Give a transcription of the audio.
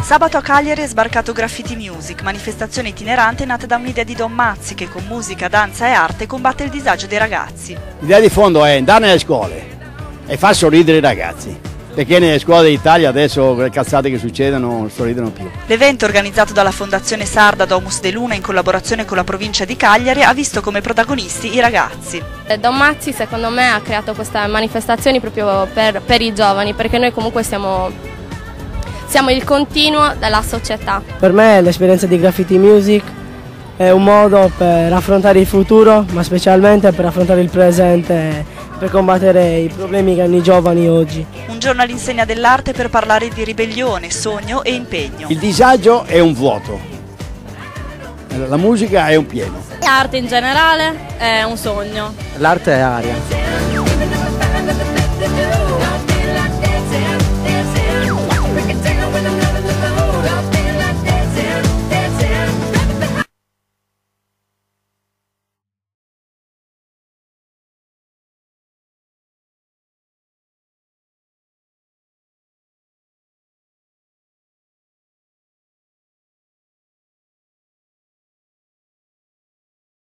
Sabato a Cagliari è sbarcato Graffiti Music, manifestazione itinerante nata da un'idea di Don Mazzi che con musica, danza e arte combatte il disagio dei ragazzi. L'idea di fondo è andare nelle scuole e far sorridere i ragazzi, perché nelle scuole d'Italia adesso le cazzate che succedono non sorridono più. L'evento organizzato dalla Fondazione Sarda Domus de Luna in collaborazione con la provincia di Cagliari ha visto come protagonisti i ragazzi. Don Mazzi secondo me ha creato queste manifestazioni proprio per i giovani, perché noi comunque siamo il continuo della società. Per me l'esperienza di Graffiti Music è un modo per affrontare il futuro, ma specialmente per affrontare il presente, per combattere i problemi che hanno i giovani oggi. Un giorno all'insegna dell'arte per parlare di ribellione, sogno e impegno. Il disagio è un vuoto, la musica è un pieno. L'arte in generale è un sogno. L'arte è aria.